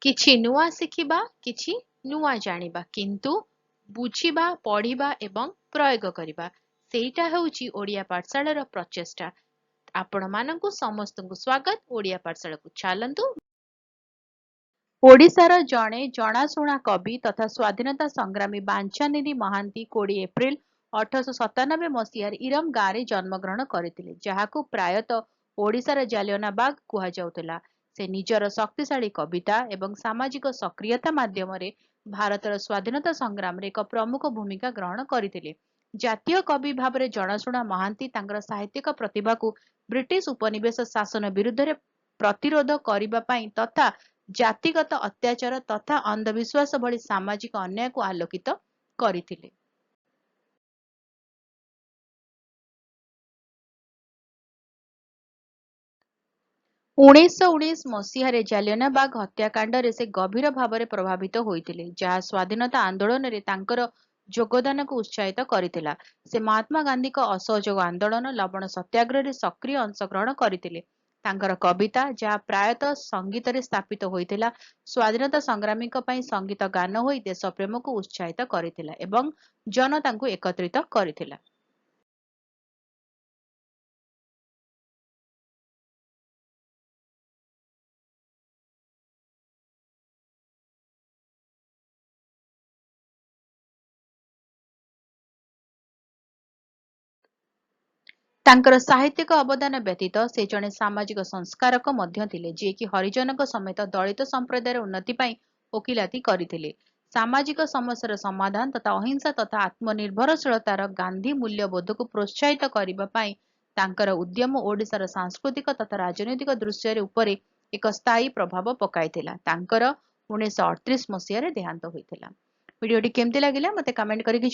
କିଛି ନୂଆ ଶିଖିବା, କିଛି ନୂଆ ଜାଣିବା, କିନ୍ତୁ ବୁଝିବା, ପଢିବା ଏବଂ ପ୍ରୟୋଗ କରିବା, ସେଇଟା ହେଉଛି ଓଡ଼ିଆ ପାଠଶାଳାର ପ୍ରଚେଷ୍ଟା। ଆପଣମାନଙ୍କୁ ସମସ୍ତଙ୍କୁ ସ୍ୱାଗତ। ଓଡ଼ିଆ ପାଠଶାଳାକୁ ଚାଲନ୍ତୁ। ଓଡ଼ିଶାର ଜଣେ ଜଣାଶୁଣା କବି ତଥା ସ୍ୱାଧୀନତା ସଂଗ୍ରାମୀ ବାଞ୍ଛାନିଧି ମହାନ୍ତି 20 ଏପ୍ରିଲ 1897 ମସିହାରେ ଇରମ ଗାଁରେ ଜନ୍ମଗ୍ରହଣ କରିଥିଲେ, ଯାହାକୁ ପ୍ରାୟତଃ ଓଡ଼ିଶାର ଜାଲିଆନାବାଗ କୁହାଯାଉଥିଲା। ସେ ନିଜର ଶକ୍ତିଶାଳୀ କବିତା ଏବଂ ସାମାଜିକ ସକ୍ରିୟତା ମାଧ୍ୟମରେ ଭାରତର ସ୍ୱାଧୀନତା ସଂଗ୍ରାମରେ ଏକ ପ୍ରମୁଖ ଭୂମିକା ଗ୍ରହଣ କରିଥିଲେ। ଜାତୀୟ କବି ଭାବରେ ଜଣାଶୁଣା ମହାନ୍ତି ତାଙ୍କର ସାହିତ୍ୟିକ ପ୍ରତିଭାକୁ ବ୍ରିଟିଶ ଉପନିବେଶ ଶାସନ ବିରୁଦ୍ଧରେ ପ୍ରତିରୋଧ କରିବା ପାଇଁ ତଥା ଜାତିଗତ ଅତ୍ୟାଚାର ତଥା ଅନ୍ଧବିଶ୍ୱାସ ଭଳି ସାମାଜିକ ଅନ୍ୟାୟକୁ ଆଲୋକିତ କରିଥିଲେ। 1919 ମସିହାରେ ଜାଲିଆନାବାଗ ହତ୍ୟାକାଣ୍ଡରେ ସେ ଗଭୀର ଭାବରେ ପ୍ରଭାବିତ ହୋଇଥିଲେ, ଯାହା ସ୍ୱାଧୀନତା ଆନ୍ଦୋଳନରେ ତାଙ୍କର ଯୋଗଦାନକୁ ଉତ୍ସାହିତ କରିଥିଲା। ସେ ମହାତ୍ମା ଗାନ୍ଧୀଙ୍କ ଅସହଯୋଗ ଆନ୍ଦୋଳନ, ଲବଣ ସତ୍ୟାଗ୍ରହରେ ସକ୍ରିୟ ଅଂଶଗ୍ରହଣ କରିଥିଲେ। ତାଙ୍କର କବିତା, ଯାହା ପ୍ରାୟତଃ ସଙ୍ଗୀତରେ ସ୍ଥାପିତ ହୋଇଥିଲା, ସ୍ୱାଧୀନତା ସଂଗ୍ରାମୀଙ୍କ ପାଇଁ ସଙ୍ଗୀତ ଗାନ ହୋଇ ଦେଶପ୍ରେମକୁ ଉତ୍ସାହିତ କରିଥିଲା ଏବଂ ଜନତାଙ୍କୁ ଏକତ୍ରିତ କରିଥିଲା। ତାଙ୍କର ସାହିତ୍ୟିକ ଅବଦାନ ବ୍ୟତୀତ ସେ ଜଣେ ସାମାଜିକ ସଂସ୍କାରକ ମଧ୍ୟ ଥିଲେ, ଯିଏକି ହରିଜନଙ୍କ ସମେତ ଦଳିତ ସମ୍ପ୍ରଦାୟର ଉନ୍ନତି ପାଇଁ ଓକିଲାତି କରିଥିଲେ। ସାମାଜିକ ସମସ୍ୟାର ସମାଧାନ ତଥା ଅହିଂସା ତଥା ଆତ୍ମନିର୍ଭରଶୀଳତାର ଗାନ୍ଧୀ ମୂଲ୍ୟବୋଧକୁ ପ୍ରୋତ୍ସାହିତ କରିବା ପାଇଁ ତାଙ୍କର ଉଦ୍ୟମ ଓଡ଼ିଶାର ସାଂସ୍କୃତିକ ତଥା ରାଜନୈତିକ ଦୃଶ୍ୟରେ ଉପରେ ଏକ ସ୍ଥାୟୀ ପ୍ରଭାବ ପକାଇଥିଲା। ତାଙ୍କର 1938 ମସିହାରେ ଦେହାନ୍ତ ହୋଇଥିଲା। ଭିଡିଓଟି କେମିତି ଲାଗିଲା ମୋତେ କମେଣ୍ଟ କରିକି